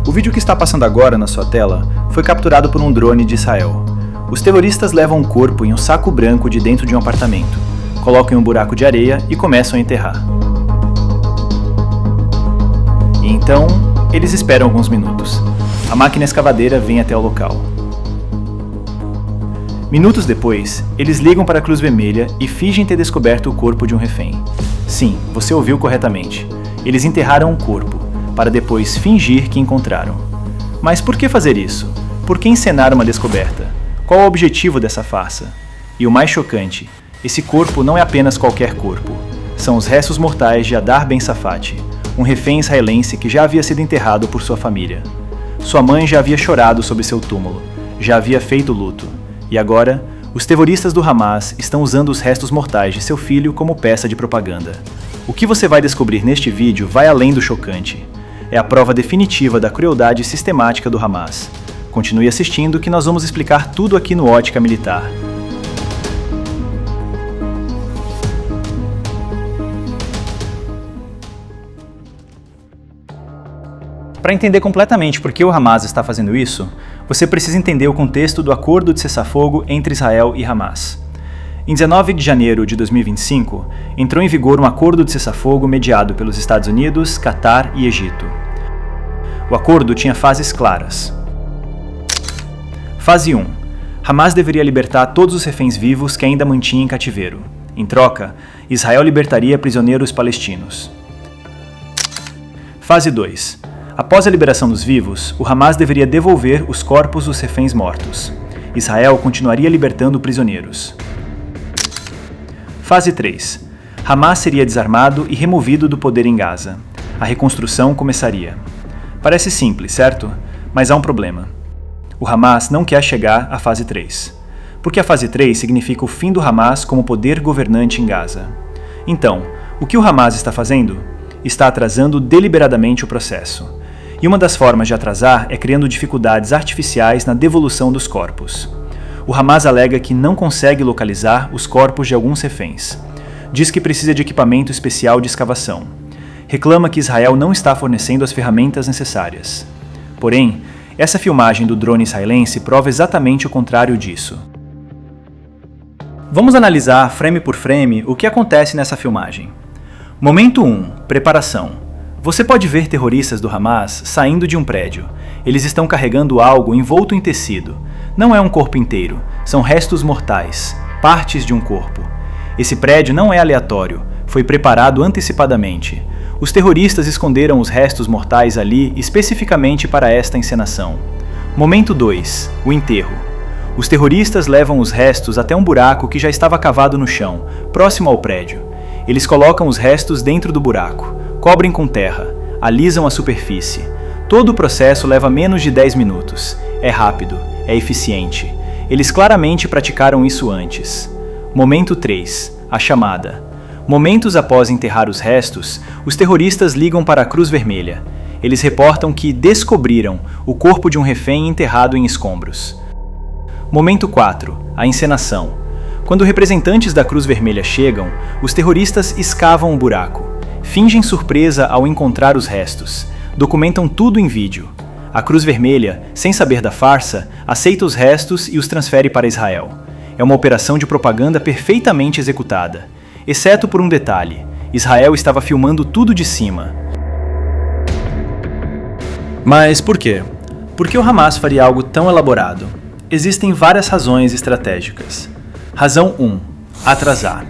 O vídeo que está passando agora na sua tela foi capturado por um drone de Israel. Os terroristas levam um corpo em um saco branco de dentro de um apartamento, colocam em um buraco de areia e começam a enterrar. E então, eles esperam alguns minutos. A máquina escavadeira vem até o local. Minutos depois, eles ligam para a Cruz Vermelha e fingem ter descoberto o corpo de um refém. Sim, você ouviu corretamente. Eles enterraram um corpo, para depois fingir que encontraram. Mas por que fazer isso? Por que encenar uma descoberta? Qual o objetivo dessa farsa? E o mais chocante, esse corpo não é apenas qualquer corpo. São os restos mortais de Hadar Ben Safati, um refém israelense que já havia sido enterrado por sua família. Sua mãe já havia chorado sobre seu túmulo, já havia feito luto. E agora, os terroristas do Hamas estão usando os restos mortais de seu filho como peça de propaganda. O que você vai descobrir neste vídeo vai além do chocante. É a prova definitiva da crueldade sistemática do Hamas. Continue assistindo que nós vamos explicar tudo aqui no Ótica Militar. Para entender completamente por que o Hamas está fazendo isso, você precisa entender o contexto do acordo de cessar-fogo entre Israel e Hamas. Em 19 de janeiro de 2025, entrou em vigor um acordo de cessar-fogo mediado pelos Estados Unidos, Catar e Egito. O acordo tinha fases claras. Fase 1. Hamas deveria libertar todos os reféns vivos que ainda mantinha em cativeiro. Em troca, Israel libertaria prisioneiros palestinos. Fase 2. Após a liberação dos vivos, o Hamas deveria devolver os corpos dos reféns mortos. Israel continuaria libertando prisioneiros. Fase 3. Hamas seria desarmado e removido do poder em Gaza. A reconstrução começaria. Parece simples, certo? Mas há um problema. O Hamas não quer chegar à fase 3. Porque a fase 3 significa o fim do Hamas como poder governante em Gaza. Então, o que o Hamas está fazendo? Está atrasando deliberadamente o processo. E uma das formas de atrasar é criando dificuldades artificiais na devolução dos corpos. O Hamas alega que não consegue localizar os corpos de alguns reféns. Diz que precisa de equipamento especial de escavação. Reclama que Israel não está fornecendo as ferramentas necessárias. Porém, essa filmagem do drone israelense prova exatamente o contrário disso. Vamos analisar, frame por frame, o que acontece nessa filmagem. Momento 1. Preparação. Você pode ver terroristas do Hamas saindo de um prédio. Eles estão carregando algo envolto em tecido. Não é um corpo inteiro, são restos mortais, partes de um corpo. Esse prédio não é aleatório, foi preparado antecipadamente. Os terroristas esconderam os restos mortais ali especificamente para esta encenação. Momento 2. O enterro. Os terroristas levam os restos até um buraco que já estava cavado no chão, próximo ao prédio. Eles colocam os restos dentro do buraco, cobrem com terra, alisam a superfície. Todo o processo leva menos de 10 minutos. É rápido, é eficiente. Eles claramente praticaram isso antes. Momento 3. A chamada. Momentos após enterrar os restos, os terroristas ligam para a Cruz Vermelha. Eles reportam que descobriram o corpo de um refém enterrado em escombros. Momento 4. A encenação. Quando representantes da Cruz Vermelha chegam, os terroristas escavam o buraco. Fingem surpresa ao encontrar os restos. Documentam tudo em vídeo. A Cruz Vermelha, sem saber da farsa, aceita os restos e os transfere para Israel. É uma operação de propaganda perfeitamente executada. Exceto por um detalhe: Israel estava filmando tudo de cima. Mas por quê? Por que o Hamas faria algo tão elaborado? Existem várias razões estratégicas. Razão 1. Atrasar.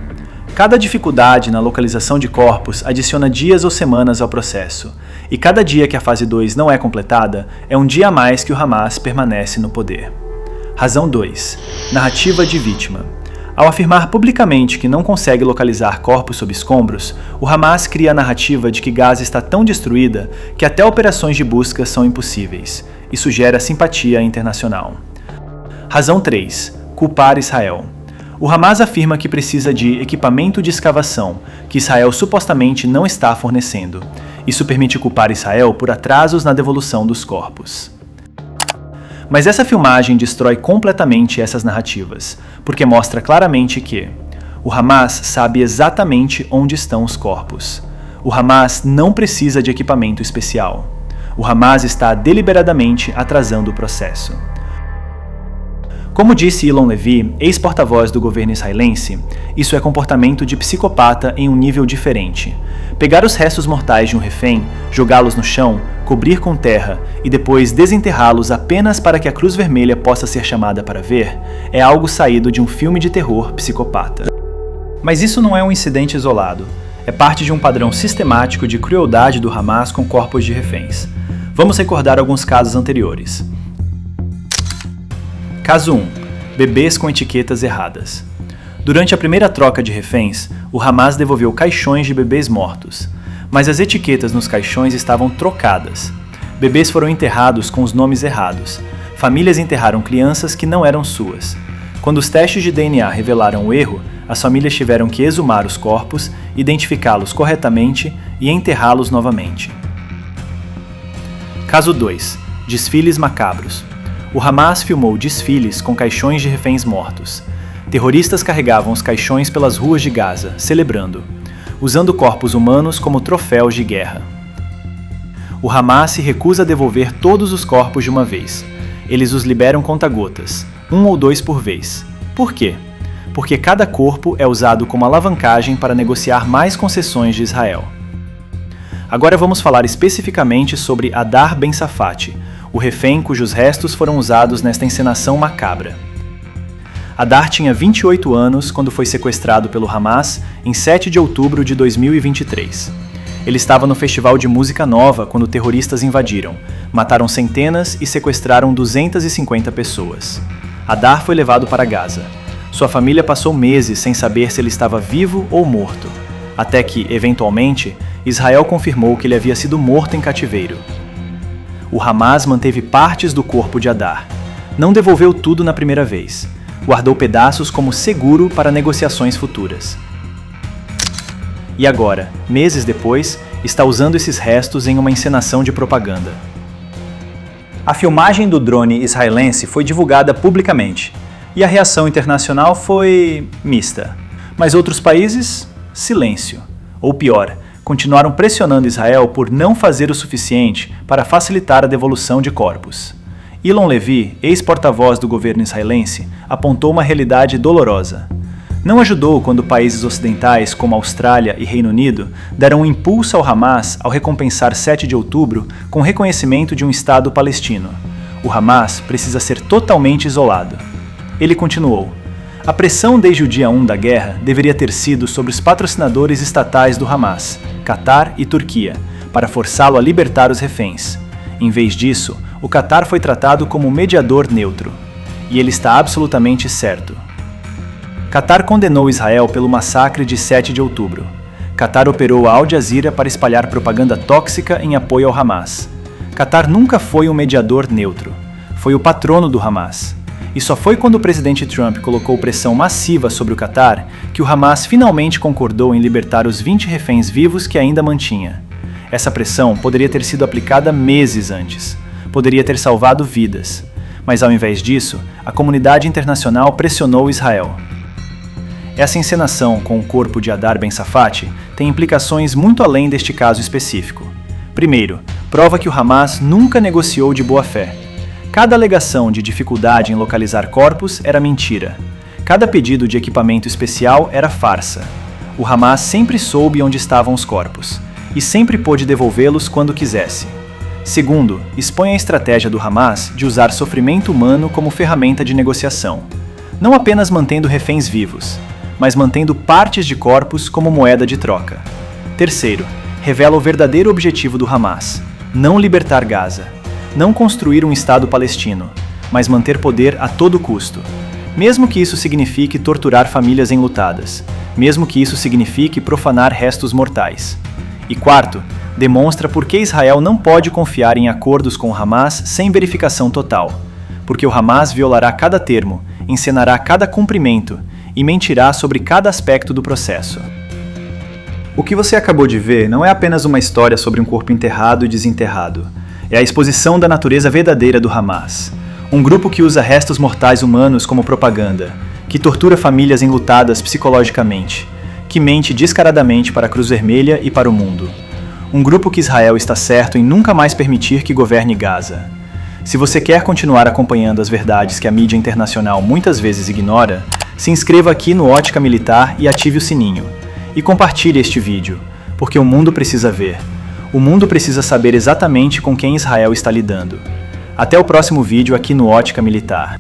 Cada dificuldade na localização de corpos adiciona dias ou semanas ao processo, e cada dia que a fase 2 não é completada é um dia a mais que o Hamas permanece no poder. Razão 2. Narrativa de vítima. Ao afirmar publicamente que não consegue localizar corpos sob escombros, o Hamas cria a narrativa de que Gaza está tão destruída que até operações de busca são impossíveis. Isso gera simpatia internacional. Razão 3. Culpar Israel. O Hamas afirma que precisa de equipamento de escavação, que Israel supostamente não está fornecendo. Isso permite culpar Israel por atrasos na devolução dos corpos. Mas essa filmagem destrói completamente essas narrativas, porque mostra claramente que o Hamas sabe exatamente onde estão os corpos. O Hamas não precisa de equipamento especial. O Hamas está deliberadamente atrasando o processo. Como disse Eylon Levy, ex-porta-voz do governo israelense, isso é comportamento de psicopata em um nível diferente. Pegar os restos mortais de um refém, jogá-los no chão, cobrir com terra e depois desenterrá-los apenas para que a Cruz Vermelha possa ser chamada para ver, é algo saído de um filme de terror psicopata. Mas isso não é um incidente isolado. É parte de um padrão sistemático de crueldade do Hamas com corpos de reféns. Vamos recordar alguns casos anteriores. Caso 1. Bebês com etiquetas erradas. Durante a primeira troca de reféns, o Hamas devolveu caixões de bebês mortos, mas as etiquetas nos caixões estavam trocadas. Bebês foram enterrados com os nomes errados. Famílias enterraram crianças que não eram suas. Quando os testes de DNA revelaram o erro, as famílias tiveram que exumar os corpos, identificá-los corretamente e enterrá-los novamente. Caso 2. Desfiles macabros. O Hamas filmou desfiles com caixões de reféns mortos. Terroristas carregavam os caixões pelas ruas de Gaza, celebrando, usando corpos humanos como troféus de guerra. O Hamas se recusa a devolver todos os corpos de uma vez. Eles os liberam conta-gotas, 1 ou 2 por vez. Por quê? Porque cada corpo é usado como alavancagem para negociar mais concessões de Israel. Agora vamos falar especificamente sobre Hadar Ben Safat, o refém cujos restos foram usados nesta encenação macabra. Hadar tinha 28 anos quando foi sequestrado pelo Hamas em 7 de outubro de 2023. Ele estava no festival de música nova quando terroristas invadiram, mataram centenas e sequestraram 250 pessoas. Hadar foi levado para Gaza. Sua família passou meses sem saber se ele estava vivo ou morto, até que, eventualmente, Israel confirmou que ele havia sido morto em cativeiro. O Hamas manteve partes do corpo de Hadar. Não devolveu tudo na primeira vez. Guardou pedaços como seguro para negociações futuras. E agora, meses depois, está usando esses restos em uma encenação de propaganda. A filmagem do drone israelense foi divulgada publicamente, e a reação internacional foi mista. Mas outros países, silêncio. Ou pior, continuaram pressionando Israel por não fazer o suficiente para facilitar a devolução de corpos. Eylon Levy, ex-porta-voz do governo israelense, apontou uma realidade dolorosa. Não ajudou quando países ocidentais como Austrália e Reino Unido deram um impulso ao Hamas ao recompensar 7 de outubro com o reconhecimento de um Estado palestino. O Hamas precisa ser totalmente isolado. Ele continuou: a pressão desde o dia 1 da guerra deveria ter sido sobre os patrocinadores estatais do Hamas, Catar e Turquia, para forçá-lo a libertar os reféns. Em vez disso, o Catar foi tratado como mediador neutro. E ele está absolutamente certo. Catar condenou Israel pelo massacre de 7 de outubro. Catar operou a Al Jazeera para espalhar propaganda tóxica em apoio ao Hamas. Catar nunca foi um mediador neutro. Foi o patrono do Hamas. E só foi quando o presidente Trump colocou pressão massiva sobre o Catar que o Hamas finalmente concordou em libertar os 20 reféns vivos que ainda mantinha. Essa pressão poderia ter sido aplicada meses antes. Poderia ter salvado vidas. Mas ao invés disso, a comunidade internacional pressionou Israel. Essa encenação com o corpo de Hadar Ben Safat tem implicações muito além deste caso específico. Primeiro, prova que o Hamas nunca negociou de boa fé. Cada alegação de dificuldade em localizar corpos era mentira. Cada pedido de equipamento especial era farsa. O Hamas sempre soube onde estavam os corpos, e sempre pôde devolvê-los quando quisesse. Segundo, expõe a estratégia do Hamas de usar sofrimento humano como ferramenta de negociação, não apenas mantendo reféns vivos, mas mantendo partes de corpos como moeda de troca. Terceiro, revela o verdadeiro objetivo do Hamas: não libertar Gaza. Não construir um Estado palestino, mas manter poder a todo custo, mesmo que isso signifique torturar famílias enlutadas, mesmo que isso signifique profanar restos mortais. E quarto, demonstra por que Israel não pode confiar em acordos com o Hamas sem verificação total, porque o Hamas violará cada termo, encenará cada cumprimento e mentirá sobre cada aspecto do processo. O que você acabou de ver não é apenas uma história sobre um corpo enterrado e desenterrado. É a exposição da natureza verdadeira do Hamas. Um grupo que usa restos mortais humanos como propaganda, que tortura famílias enlutadas psicologicamente, que mente descaradamente para a Cruz Vermelha e para o mundo. um grupo que Israel está certo em nunca mais permitir que governe Gaza. Se você quer continuar acompanhando as verdades que a mídia internacional muitas vezes ignora, se inscreva aqui no Ótica Militar e ative o sininho. E compartilhe este vídeo, porque o mundo precisa ver. O mundo precisa saber exatamente com quem Israel está lidando. Até o próximo vídeo aqui no Ótica Militar.